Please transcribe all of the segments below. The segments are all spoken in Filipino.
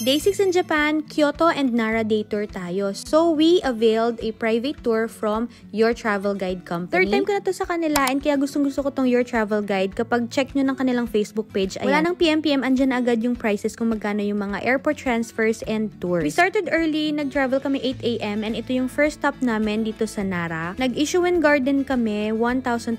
Day 6 in Japan, Kyoto and Nara day tour tayo. So, we availed a private tour from Your Travel Guide company. Third time ko na to sa kanila and kaya gustong-gusto ko tong Your Travel Guide. Kapag check nyo ng kanilang Facebook page, ayan. Wala nang PM, andyan na agad yung prices kung magkano yung mga airport transfers and tours. We started early, nag-travel kami 8 AM and ito yung first stop namin dito sa Nara. Nag-Issuen Garden kami, 1,200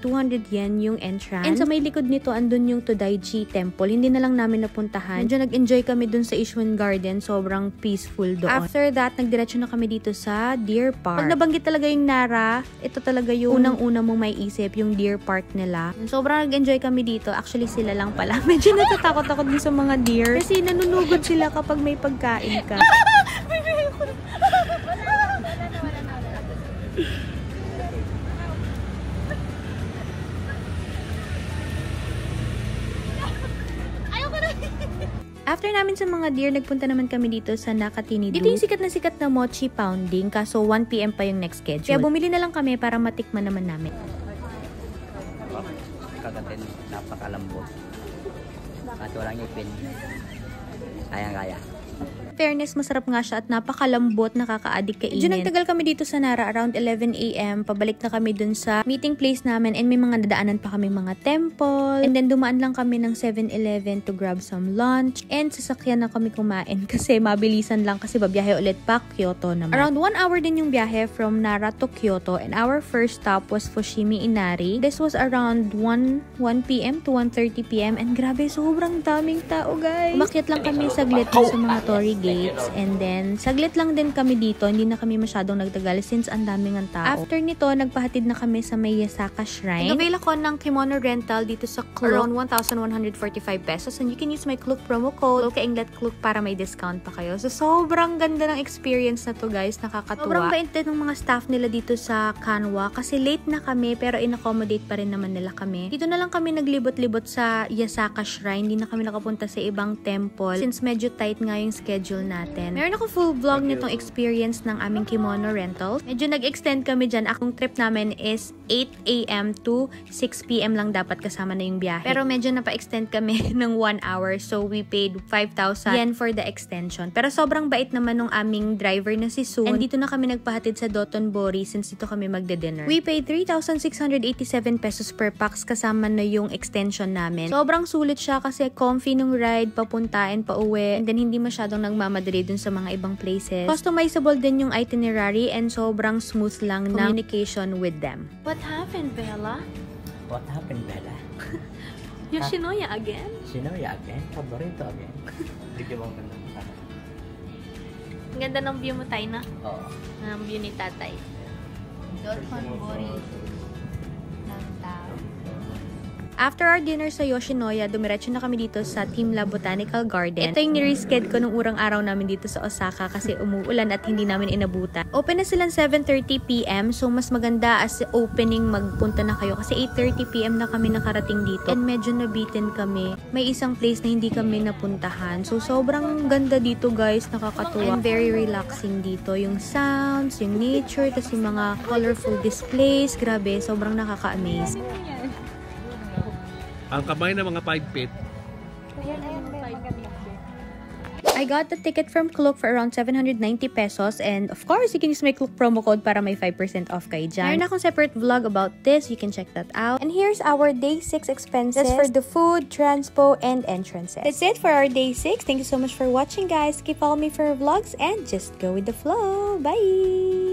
yen yung entrance. And sa may likod nito, andun yung Todaichi Temple. Hindi na lang namin napuntahan. Medyo nag-enjoy kami dun sa Issuen Garden. Sobrang peaceful doon. After that, nagdiretso na kami dito sa Deer Park. Pag nabanggit talaga yung Nara, ito talaga yung unang-una mong may isip, yung Deer Park nila. Sobrang nag-enjoy kami dito. Actually, sila lang pala. Medyo natatakot ako din sa mga deer. Kasi nanunugod sila kapag may pagkain ka. After namin sa mga deer, nagpunta naman kami dito sa Nakatini. Dito yung sikat na mochi pounding, kaso 1 PM pa yung next schedule. Kaya bumili na lang kami para matikman naman namin. Kagatin, napakalambot. At walang ipin. Kaya-kaya. Fairness, masarap nga siya at napakalambot, nakaka-addict kainin. Medyo nagtagal kami dito sa Nara, around 11 AM. Pabalik na kami dun sa meeting place namin and may mga dadaanan pa kami mga temple. And then dumaan lang kami ng 7-Eleven to grab some lunch. And sasakyan na kami kumain kasi mabilisan lang kasi babiyahe ulit pa Kyoto naman. Around 1 hour din yung biyahe from Nara to Kyoto and our first stop was Fushimi Inari. This was around 1 PM to 1:30 PM and grabe, sobrang daming tao, guys. Umakyat lang kami saglit sa mga torii gates and then saglit lang din kami dito, hindi na kami masyadong nagtagal since ang daming ang tao. After nito, nagpahatid na kami sa may Yasaka Shrine. Nag-avail ako ng kimono rental dito sa Klook, around 1,145 pesos and you can use my Klook promo code Kainglet Klook para may discount pa kayo. So sobrang ganda ng experience na to, guys, nakakatuwa. Sobrang bait din ng mga staff nila dito sa Kanwa kasi late na kami pero in-accommodate pa rin naman nila kami. Dito na lang kami naglibot-libot sa Yasaka Shrine, hindi na kami nakapunta sa ibang temple since medyo tight nga yung schedule natin. Meron ako full vlog nitong experience ng aming kimono rental. Medyo nag-extend kami dyan. Akong trip namin is 8 AM to 6 PM lang dapat kasama na yung biyahe. Pero medyo napa-extend kami ng 1 hour. So, we paid 5,000 yen for the extension. Pero sobrang bait naman ng aming driver na si Sun. And dito na kami nagpahatid sa Dotonbori since dito kami magde-dinner. We paid 3,687 pesos per pax kasama na yung extension namin. Sobrang sulit siya kasi comfy nung ride, papunta and pauwi. And then hindi masyadong nagmamadali dun sa mga ibang places. Customizable din yung itinerary and sobrang smooth lang ng communication with them. What happened, Bella? What happened, Bella? Yoshinoya again? Yoshinoya again? Paborito again? Bigyan mo ganda sa akin. Ang ganda ng view mo, Tay, na? Oo. Ang view ni Tatay. Dotonbori. After our dinner sa Yoshinoya, dumiretso na kami dito sa Timla Botanical Garden. Ito yung nireschedule ko nung urang araw namin dito sa Osaka kasi umuulan at hindi namin inabutan. Open na silang 7:30 PM, so mas maganda as opening magpunta na kayo kasi 8:30 PM na kami nakarating dito. And medyo nabitin kami. May isang place na hindi kami napuntahan. So sobrang ganda dito, guys, nakakatuwa. And very relaxing dito. Yung sounds, yung nature, tas yung mga colorful displays. Grabe, sobrang nakaka-amaze. Ang kamay ng mga 5 feet. I got the ticket from Klook for around 790 pesos and of course, you can use my Klook promo code para may 5% off kayo dyan. Meron akong separate vlog about this. You can check that out. And here's our day 6 expenses. That's for the food, transpo, and entrances. That's it for our day 6. Thank you so much for watching, guys. Keep following me for vlogs and just go with the flow. Bye!